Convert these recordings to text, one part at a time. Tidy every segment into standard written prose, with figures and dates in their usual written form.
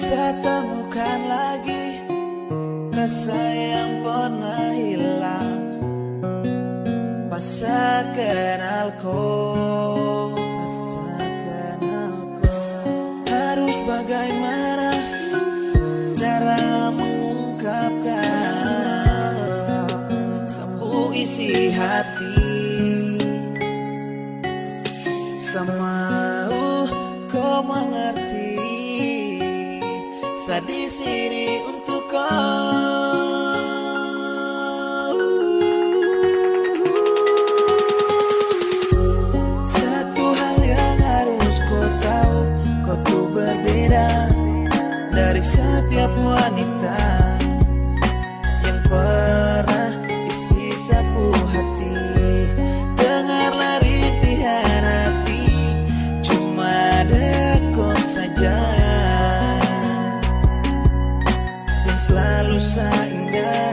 Saya temukan lagi rasa yang pernah hilang pas saya kenal kau. Harus bagaimana cara mengungkapkan semua isi hati. Semau kau mengerti, saya di sini untuk kau. Satu hal yang harus kau tahu, kau tuh berbeda dari setiap wanita yang pernah isi sapu hati. Dengarlah rintihan hati, cuma ada kau saja yang selalu saya ingat.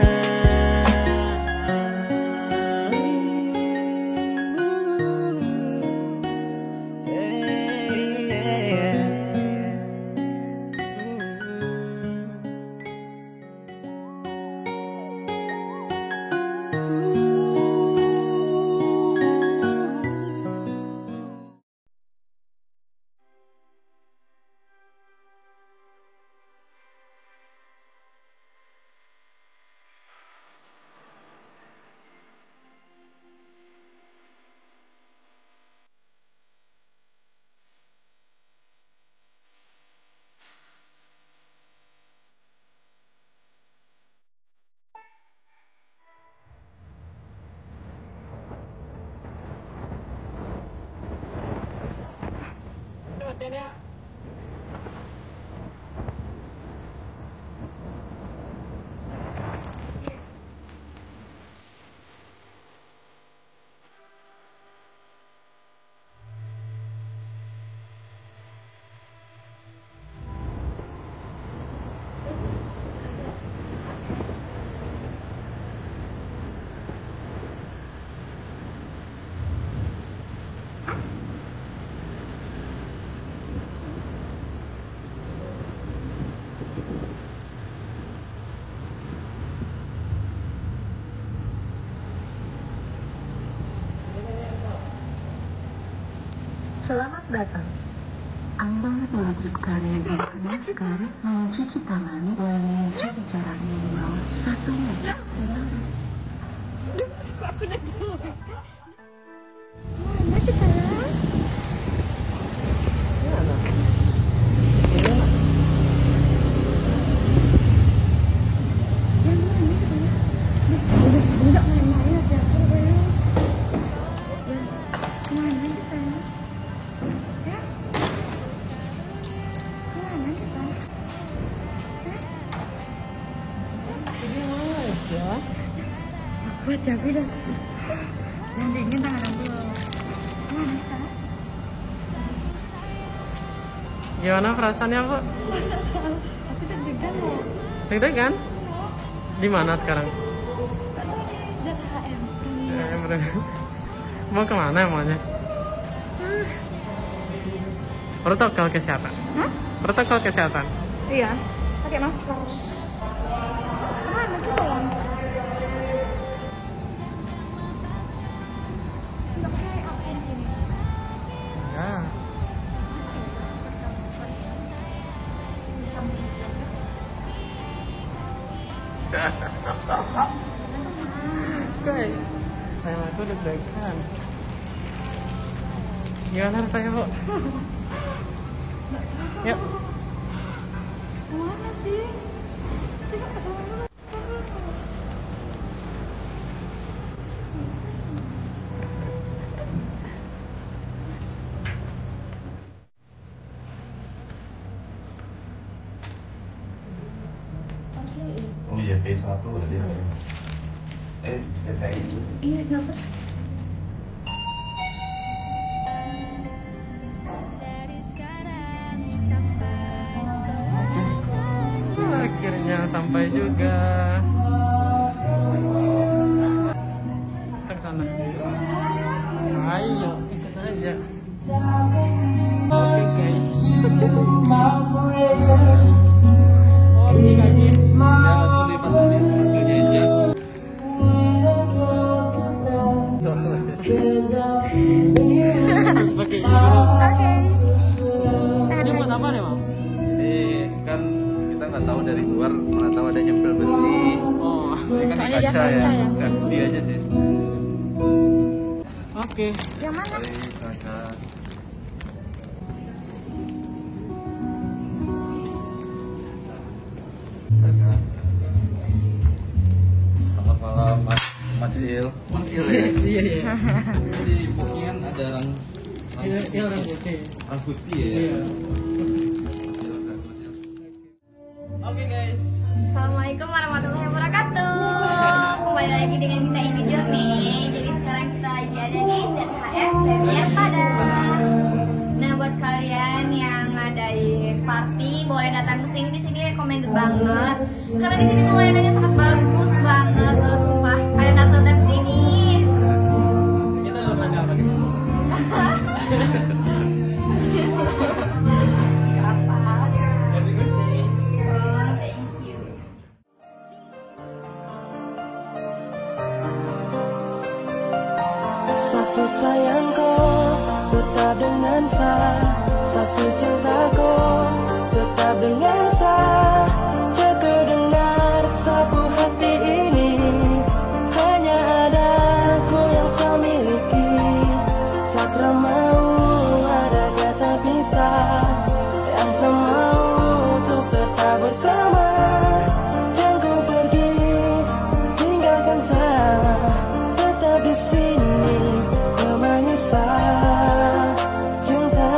Selamat datang. Anda mewajibkan dirinya sekarang mencuci tangan dan mencuci jarak minimal 1 meter. Aku udah tahu. Mana kita? Mana? Yang mana kita? Enggak main-main aja. Mana kita? Ya? Mana kita? Ini mana aja? Aku aja udah. Yang dingin tangan aku. Mana kita? Gimana perasaannya, Bu? Aku deg-degan loh. Deg-degan? Di mana sekarang? Gak tahu di ZHM. Mau kemana emangnya? Protokol kesehatan. Hah? Protokol kesehatan. Iya. Pakai masker. Mana coba? Enggak pakai apa di sini. Ya. Guys, sayang aku deg-degan. Gimana rasanya, Bu? Yuk. Mana sih? Coba ketemu. Oh iya, P1 udah dia. PTI. Iya, kenapa? Akhirnya sampai juga. Kita ke sana. Ayo, ikut aja. Oke, guys. nggak tahu dari luar, mana tahu ada nyempil besi. Oh, Ini kan di Kayaknya kaca ya. kaca ya. Safety aja sih. oke. Yang mana? Dari kaca. Selamat malam Mas Il. Mas Il ya? Iya, iya. Di Pukian ada Iya, orang putih. orang putih ya. Iya. Oke guys. Assalamualaikum warahmatullahi wabarakatuh. Kembali lagi dengan kita Ini Journey. Jadi sekarang kita lagi ada di ZHF Premier Padang. Nah, buat kalian yang ngadain party boleh datang ke sini. Di sini recommended banget. Karena di sini tuh layanannya sangat bagus banget. Sumpah, kalian harus datang ke sini. Kita dalam rangka apa gitu? Apa? Happy birthday. Oh, thank you. Sasu sayangku tetap dengan sasu cintaku tetap dengan jaga dengar sapu hati ini hanya ada aku yang saya miliki. Satra mau ada kata bisa yang saya mau untuk tetap bersama. Jangan kau pergi tinggalkan saya tetap di sini memanisa cinta.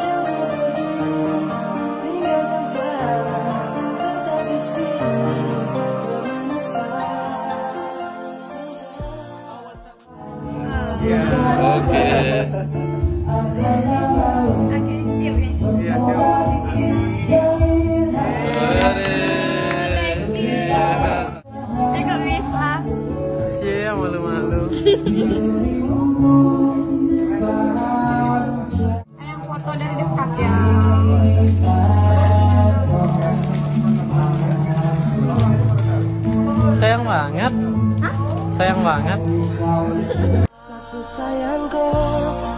Jangan kau pergi tinggalkan saya tetap di sini memanisa Iya. Oke. Oke, iya, oke. Iya, yuk. Gak bisa. Cie, malu-malu. Yang foto dari dekat ya. Sayang banget. Hah? Sayang banget. Sasu sayangku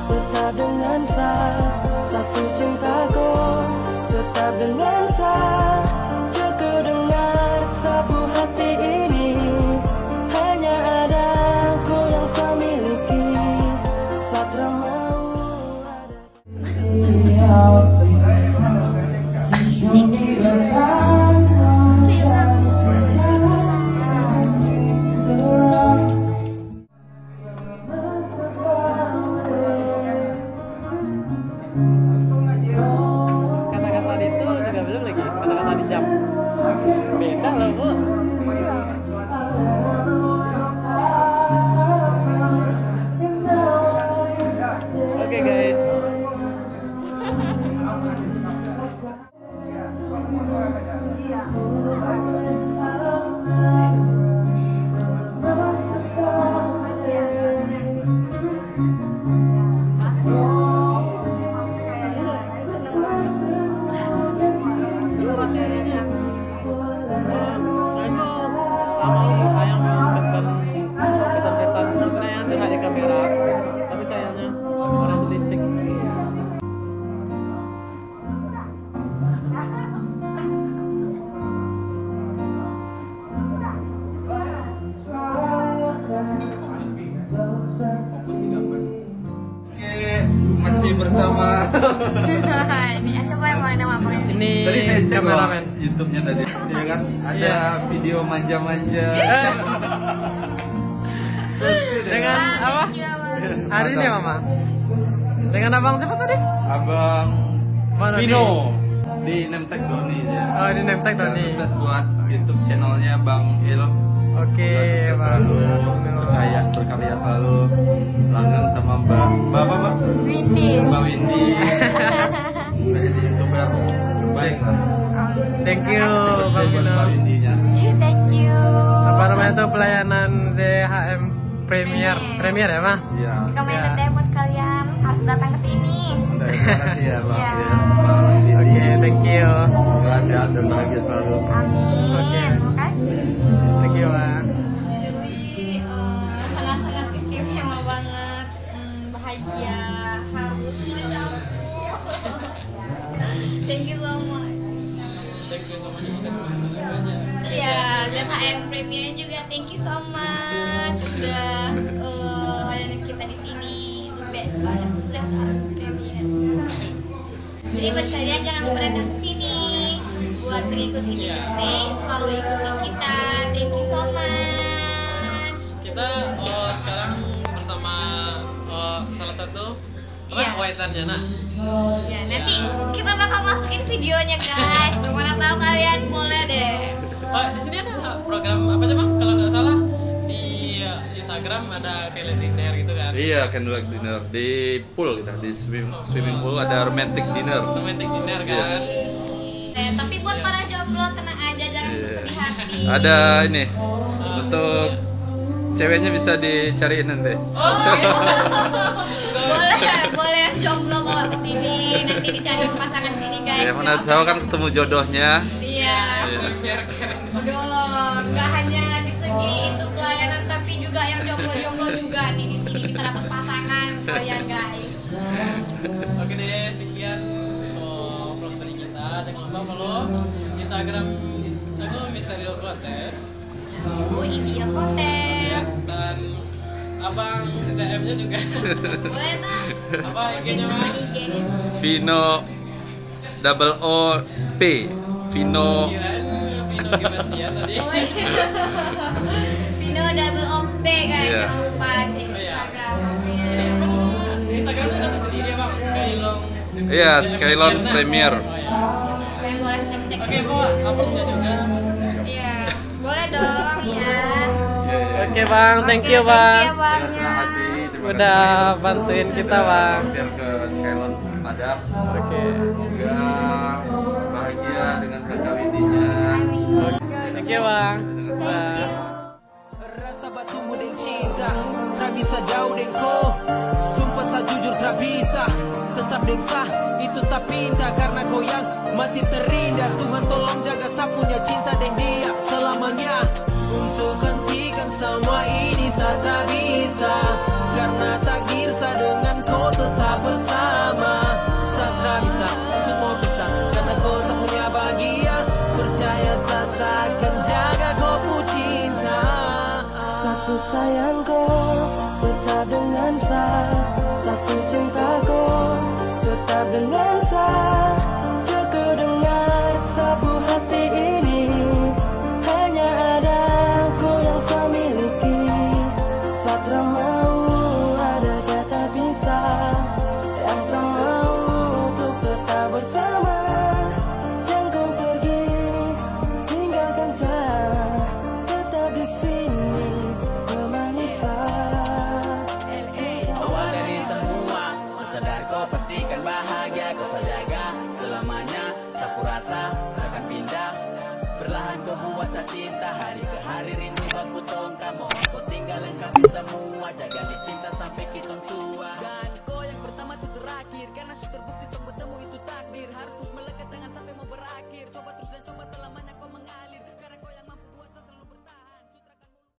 tetap dengan sasu cintaku tetap dengan jaga dengar sapu hati ini hanya ada aku yang saya miliki. Satra mau Kata-kata itu juga belum lagi. Kata-kata di jam. Beda loh, Bu. Oke, guys. Pesan-pesan saya cuma di kamera, tapi sayangnya orang berisik. Oke, masih bersama. Ini siapa yang mau nama apa ini? Ini Tadi saya cek kameramen. YouTube-nya tadi, ya kan? Ada Iya. video manja-manja. Dengan apa? Hari ini Mama. Dengan abang siapa tadi? Abang Mana Vino di Nemtek Doni ya. Oh, di Nemtek Doni. Sukses buat YouTube channelnya Bang Il. Oke, Sukses Bang. selalu, berkarya selalu, langgeng sama Mbak apa Mbak? Windy. Mbak Windy. Jadi YouTuber terbaik lah. Thank you, Bang Buat Vino. Mbak Windy-nya. Yes, thank you. Apa namanya itu pelayanan ZHM Premier ya, Mah? Iya. Recommended deh buat kalian harus datang ke sini. Terima kasih ya Bang. Iya. Ya, Bang Windy. Oke, thank you. Semoga sehat dan bahagia selalu. Amin. Oke. Makasih. Thank you, Bang. Jadi sangat-sangat istimewa banget, bahagia Ya harus macam thank you so much. Thank you so much aja. Ya ZHM Premier juga thank you so much udah layanin kita di sini, the best banget ZHM Premier. Jadi buat kalian jangan lupa datang ke sini buat mengikuti journey, selalu ikuti kita. Thank you so much. Kita sekarang bersama salah satu Iya. waiternya nak. Ya nanti kita bakal masukin videonya guys. Mana tahu kalian boleh deh. Oh, di sini ada program apa sih bang? Kalau nggak salah di Instagram ada kayak dinner gitu kan? Iya, candlelight dinner di pool kita, di swimming pool ada romantic dinner. Romantic dinner kan? Tapi buat para jomblo tenang aja, jangan bersedih hati. Ada ini untuk ceweknya bisa dicariin nanti. boleh jomblo bawa ke sini, nanti dicariin pasangan sini guys. Ya mana tahu kan ketemu jodohnya. Iya. Biar keren. Aduh, nggak hanya di segi itu pelayanan, tapi juga yang jomblo-jomblo juga nih di sini bisa dapat pasangan kalian guys. Oke deh, sekian vlog dari kita. Jangan lupa follow Instagram aku Misterio Kontes. Ideal kontes. Dan abang DM-nya juga. Boleh tak? Apa IG-nya mas? IG-nya. Vino double O P Vino. Kirain Vino Gebastian tadi. Oh, iya. Vino double OP guys, Iya. jangan lupa cek Oh, iya. Instagram. Instagramnya ada sendiri ya bang, Skylong. Iya, Skylong Premier. Oh, iya. Kalian boleh cek-cek. Oke bu, abangnya juga. Iya, boleh dong ya. Oke bang, thank you Oke, bang. thank you, Bang. Ya, senang hati. Terima Udah kasih, Mas. bantuin kita bang. Mampir ke Skylong Padang. Oke. Semoga bahagia dengan kakak Widinya. Thank you bang. Thank Bye. you. Rasa batumu dan cinta tak bisa jauh dan kau. Sumpah saya jujur tak bisa. Tetap deng sah itu saya pinta karena kau yang masih terindah. Tuhan tolong jaga saya punya cinta dan dia selamanya. Untuk hentikan semua ini saya tak bisa, karena takdir saya dengan kau tetap bersama. Saya tak bisa untuk mau bisa, karena kau saya punya bahagia. Percaya saya akan jaga kau punya cinta. Sasu sayangku tetap dengan saya, sasu cintaku tetap dengan saya. Jaga dengar sabu hati ini, hanya ada kau yang saya miliki. Satra mau ada kata bisa, yang saya mau untuk tetap bersama. Jangan kau pergi, tinggalkan saya, tetap di sini temani saya. Awal dari semua, saya sadar kau pastikan bahagia. Kau saya jaga selamanya, sapu rasa akan pindah. Perlahan kau buat saya cinta, hari ke hari rindu aku tong kamu. Kau tinggal lengkapi semua, jaga di cinta sampai kita tua. Dan kau yang pertama tuh terakhir, karena terbuka